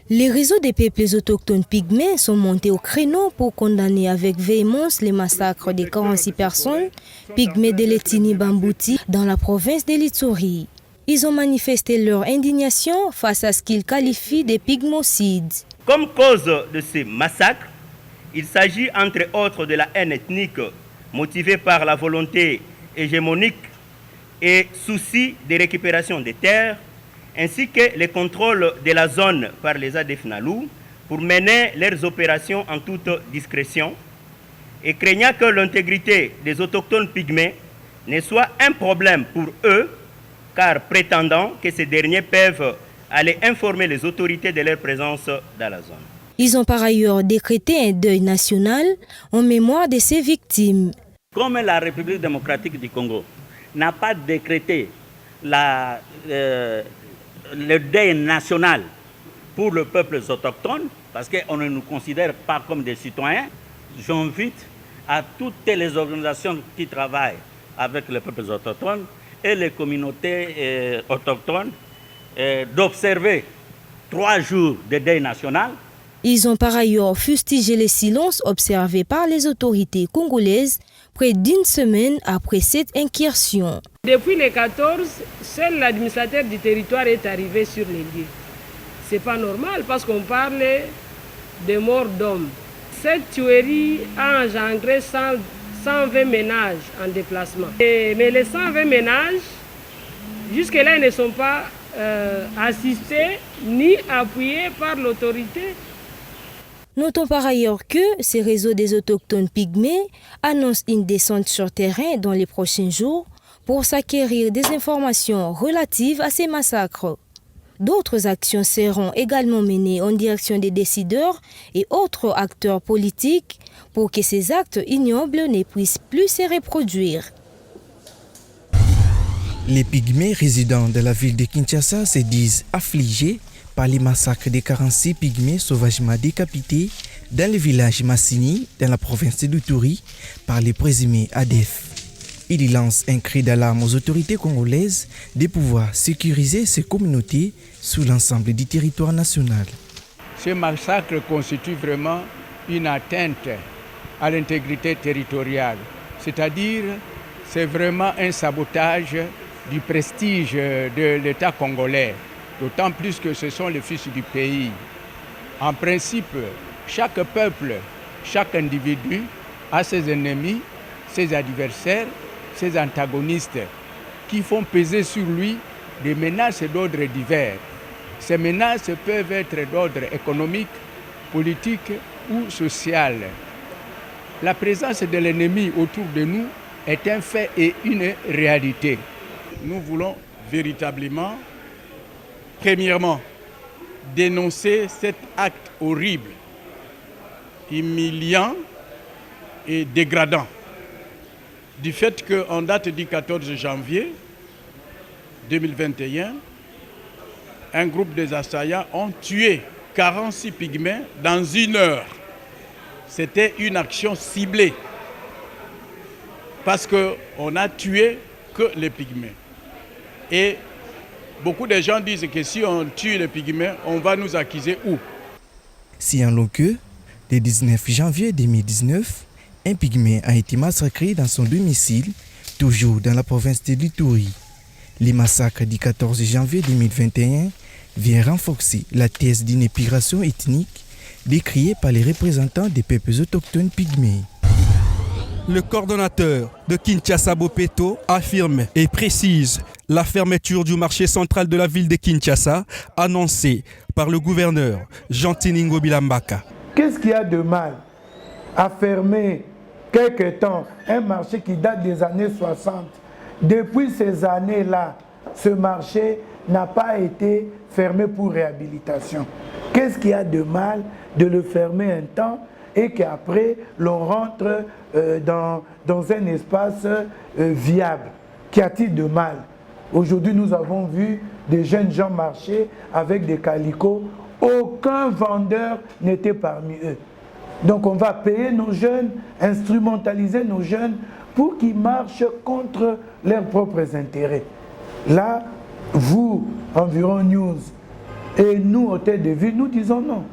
Les réseaux des peuples autochtones pygmées sont montés au créneau pour condamner avec véhémence les massacres des 46 personnes pygmées de l'Etini-Bambouti dans la province de l'Ituri. Ils ont manifesté leur indignation face à ce qu'ils qualifient de pygmocides. Comme cause de ces massacres, il s'agit entre autres de la haine ethnique motivée par la volonté hégémonique et souci de récupération des terres, ainsi que les contrôles de la zone par les ADF-NALU pour mener leurs opérations en toute discrétion et craignant que l'intégrité des autochtones pygmées ne soit un problème pour eux, car prétendant que ces derniers peuvent aller informer les autorités de leur présence dans la zone. Ils ont par ailleurs décrété un deuil national en mémoire de ces victimes. Comme la République démocratique du Congo n'a pas décrété le deuil national pour le peuple autochtone, parce qu'on ne nous considère pas comme des citoyens, j'invite à toutes les organisations qui travaillent avec les peuples autochtones et les communautés autochtones d'observer 3 jours de deuil national. Ils ont par ailleurs fustigé le silence observé par les autorités congolaises près d'une semaine après cette incursion. Depuis le 14, seul l'administrateur du territoire est arrivé sur les lieux. Ce n'est pas normal parce qu'on parle de morts d'hommes. Cette tuerie a engendré 120 ménages en déplacement. Mais les 120 ménages, jusque-là, ils ne sont pas assistés ni appuyés par l'autorité. Notons par ailleurs que ces réseaux des autochtones pygmées annoncent une descente sur terrain dans les prochains jours pour s'acquérir des informations relatives à ces massacres. D'autres actions seront également menées en direction des décideurs et autres acteurs politiques pour que ces actes ignobles ne puissent plus se reproduire. Les pygmées résidant de la ville de Kinshasa se disent affligés par les massacres des 46 pygmées sauvagement décapités dans le village Massini, dans la province d'Ituri, par les présumés ADF. Il lance un cri d'alarme aux autorités congolaises de pouvoir sécuriser ces communautés sur l'ensemble du territoire national. Ce massacre constitue vraiment une atteinte à l'intégrité territoriale, c'est-à-dire c'est vraiment un sabotage du prestige de l'État congolais, d'autant plus que ce sont les fils du pays. En principe, chaque peuple, chaque individu a ses ennemis, ses adversaires, ses antagonistes qui font peser sur lui des menaces d'ordre divers. Ces menaces peuvent être d'ordre économique, politique ou social. La présence de l'ennemi autour de nous est un fait et une réalité. Nous voulons véritablement, premièrement, dénoncer cet acte horrible, humiliant et dégradant, du fait qu'en date du 14 janvier 2021, un groupe des assaillants ont tué 46 pygmées dans 1 heure. C'était une action ciblée, parce qu'on a tué que les pygmées. Et beaucoup de gens disent que si on tue les pygmées, on va nous accuser où? Si en l'on que, le 19 janvier 2019, un pygmée a été massacré dans son domicile, toujours dans la province de l'Ituri. Les massacres du 14 janvier 2021 viennent renforcer la thèse d'une épuration ethnique décriée par les représentants des peuples autochtones pygmées. Le coordonnateur de Kinshasa Bopeto affirme et précise la fermeture du marché central de la ville de Kinshasa annoncée par le gouverneur Jean-Tiningo Bilambaka. Qu'est-ce qu'il y a de mal à fermer quelque temps un marché qui date des années 60? Depuis ces années-là, ce marché n'a pas été fermé pour réhabilitation. Qu'est-ce qu'il y a de mal de le fermer un temps et qu'après l'on rentre dans un espace viable? Qu'y a-t-il de mal? Aujourd'hui, nous avons vu des jeunes gens marcher avec des calicots. Aucun vendeur n'était parmi eux. Donc on va payer nos jeunes, instrumentaliser nos jeunes pour qu'ils marchent contre leurs propres intérêts. Là, vous, Environ News, Et nous, hôtel de ville, nous disons non.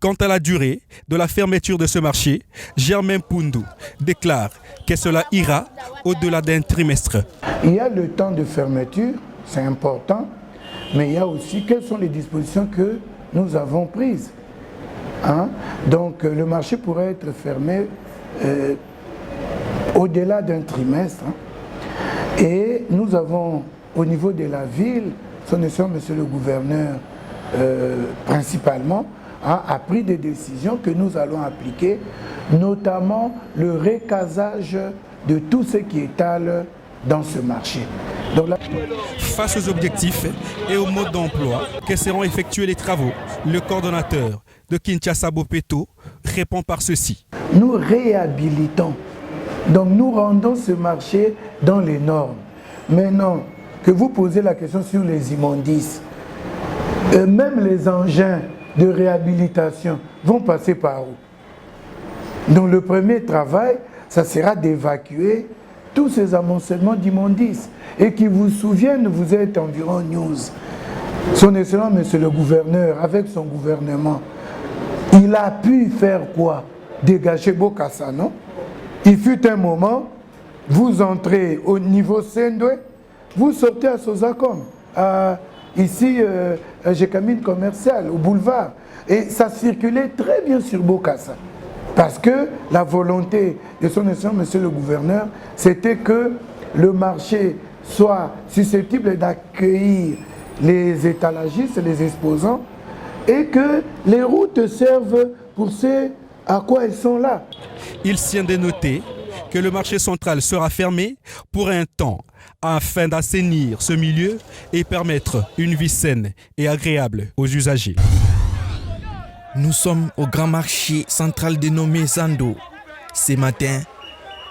Quant à la durée de la fermeture de ce marché, Germain Poundou déclare que cela ira au-delà d'un trimestre. Il y a le temps de fermeture, c'est important, mais il y a aussi quelles sont les dispositions que nous avons prises. Donc le marché pourrait être fermé au-delà d'un trimestre. Et nous avons au niveau de la ville, son excellence monsieur le gouverneur principalement, a pris des décisions que nous allons appliquer, notamment le recasage de tout ce qui étale dans ce marché. Donc, face aux objectifs et au mode d'emploi que seront effectués les travaux, le coordonnateur de Kinshasa Bopeto répond par ceci. Nous réhabilitons, donc nous rendons ce marché dans les normes. Maintenant que vous posez la question sur les immondices, même les engins de réhabilitation vont passer par où? Donc le premier travail, ça sera d'évacuer tous ces amoncellements d'immondices. Et qui vous souviennent, vous êtes environ news. Son excellence, monsieur le gouverneur, avec son gouvernement, il a pu faire quoi? Dégager Bokassa, non? Il fut un moment, vous entrez au niveau Sendwe, vous sortez à Sozakom, ici, j'ai Camille commercial, au boulevard. Et ça circulait très bien sur Bokassa. Parce que la volonté de son excellence, monsieur le gouverneur, c'était que le marché soit susceptible d'accueillir les étalagistes, les exposants, et que les routes servent pour ce à quoi elles sont là. Il tient de noter que le marché central sera fermé pour un temps afin d'assainir ce milieu et permettre une vie saine et agréable aux usagers. Nous sommes au grand marché central dénommé Zando. Ce matin,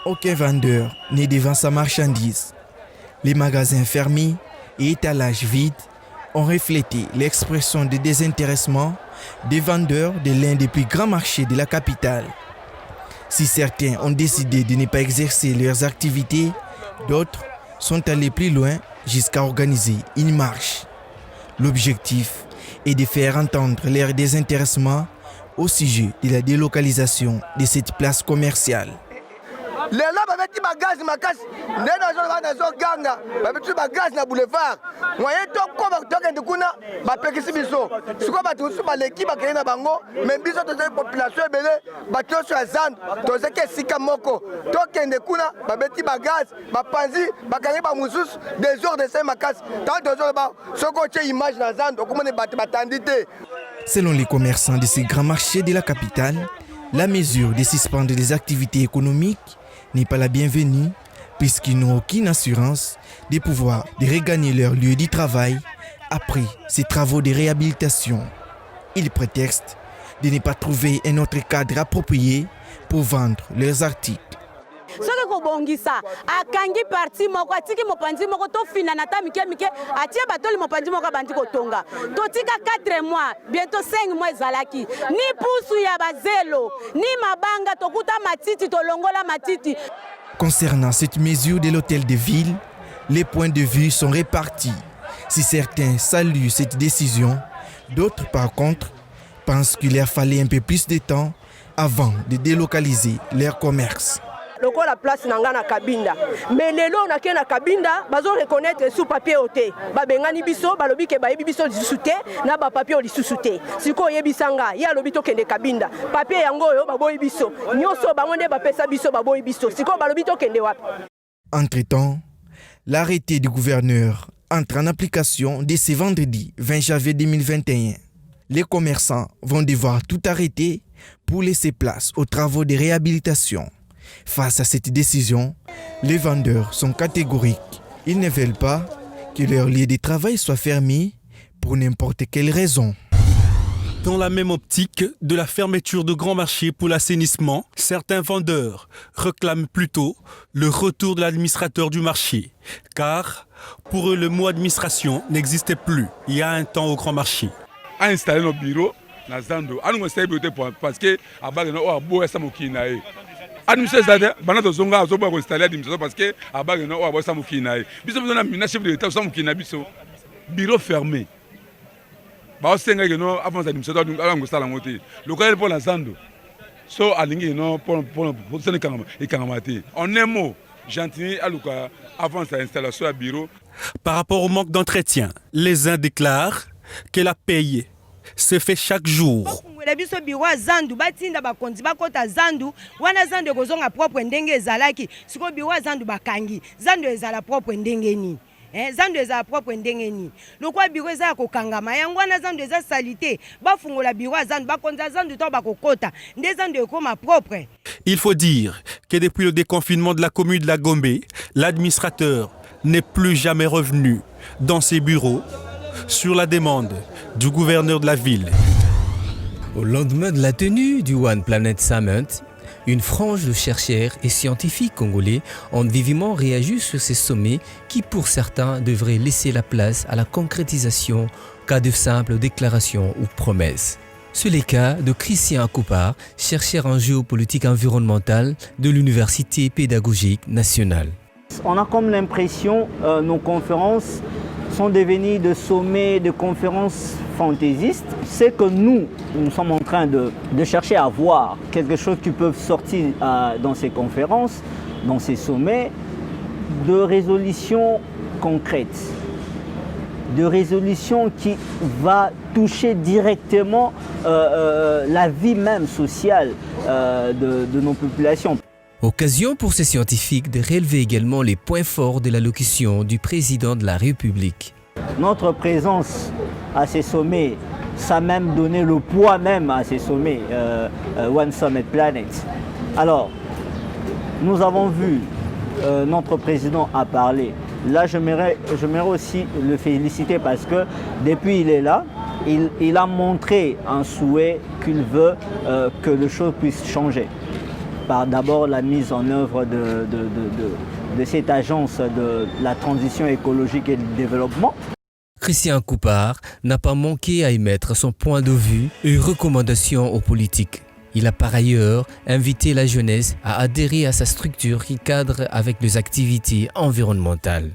aucun vendeur n'est devant sa marchandise. Les magasins fermés et étalages vides ont reflété l'expression de désintéressement des vendeurs de l'un des plus grands marchés de la capitale. Si certains ont décidé de ne pas exercer leurs activités, d'autres sont allés plus loin jusqu'à organiser une marche. L'objectif est de faire entendre leur désintéressement au sujet de la délocalisation de cette place commerciale. Les là, babeti bagage makasi, ndé nazo ganga, babeti bagage na boulevard. Moyen to ko ba toke ndikuna, ba pekisi biso. Siko ba tusu ba leki ba kena bango, mais biso to population ebele, ba to sur Zando, to zeke sika moko. Toke ndikuna, babeti bagage, ba panzi, ba kangi ba mususu, des jours de ces makasi. Tant de jours ba, soko che image na Zando, komone ba batandité. Selon les commerçants de ces grands marchés de la capitale, la mesure de suspendre les activités économiques n'est pas la bienvenue puisqu'ils n'ont aucune assurance de pouvoir de regagner leur lieu de travail après ces travaux de réhabilitation. Ils prétextent de ne pas trouver un autre cadre approprié pour vendre leurs articles. soki kobongisa akangi parti moko atiki mopanzi moko to fina na ta mike atie batoli mopanzi moko bandi kotonga totika 4 mois bientôt 5 mois ezalaki ni pusu ya bazelo ni mabanga tokuta matiti tolongola matiti. Concernant cette mesure de l'hôtel de ville, les points de vue sont répartis. Si certains saluent cette décision, d'autres par contre pensent qu'il leur fallait un peu plus de temps avant de délocaliser leur commerce. La place nanga na Kabinda mais lelo na ke na Kabinda bazo reconnaître sous papier oté babengani biso balobi ke ba biso lisuté na ba papier o lisuté siko yebisanga ya lobi to kende Kabinda papier yango yo baboyi biso nyoso bango nde ba pesa biso baboyi biso siko balobi to kende wapi. Entre-temps, l'arrêté du gouverneur entre en application dès ce vendredi 20 janvier 2021. Les commerçants vont devoir tout arrêter pour laisser place aux travaux de réhabilitation. Face à cette décision, les vendeurs sont catégoriques. Ils ne veulent pas que leur lieu de travail soit fermé pour n'importe quelle raison. Dans la même optique de la fermeture de grands marchés pour l'assainissement, certains vendeurs réclament plutôt le retour de l'administrateur du marché. Car pour eux, le mot administration n'existait plus il y a un temps au grand marché. Installer nos bureaux dans Zando, parce que administration bana zonga azoba ko installer administration parce que abaga no wa bosa mukina biso besoin na chef de l'état so mukina biso bureau fermé baosenga keno avant administrateur alango sala ngote local pour la zando so alingi no pour sene kangama te en un mot Gentilly aluka avant sa installation à bureau. Par rapport au manque d'entretien, les uns déclarent que la paye se fait chaque jour. biso biro zandu batinda bakonzi bakota zandu wana zandu ekozonga propre ndenge ezalaki siko biro zandu bakangi zandu ezala propre ndenge ni zandu ezala propre ndenge ni lokwa biro ezala kokangama yango wana zandu eza salite bafungola biro zandu bakonza zandu to bakokota nde zandu ekoma propre. Il faut dire que depuis le déconfinement de la commune de la Gombe, l'administrateur n'est plus jamais revenu dans ses bureaux sur la demande du gouverneur de la ville. Au lendemain de la tenue du One Planet Summit, une frange de chercheurs et scientifiques congolais ont vivement réagi sur ces sommets qui, pour certains, devraient laisser la place à la concrétisation qu'à de simples déclarations ou promesses. C'est le cas de Christian Coupard, chercheur en géopolitique environnementale de l'Université pédagogique nationale. On a comme l'impression que nos conférences sont devenues de sommets, de conférences fantaisistes. C'est que nous sommes en train de chercher à voir quelque chose qui peut sortir dans ces conférences, dans ces sommets, de résolutions concrètes, de résolutions qui va toucher directement la vie même sociale de nos populations. Occasion pour ces scientifiques de relever également les points forts de l'allocution du président de la République. Notre présence à ces sommets, ça a même donné le poids même à ces sommets, One Summit Planet. Alors, nous avons vu notre président a parlé. Là, j'aimerais aussi le féliciter parce que depuis il est là, il a montré un souhait qu'il veut que les choses puissent changer. Par d'abord la mise en œuvre de cette agence de la transition écologique et du développement. Christian Coupard n'a pas manqué à émettre son point de vue et recommandations aux politiques. Il a par ailleurs invité la jeunesse à adhérer à sa structure qui cadre avec les activités environnementales.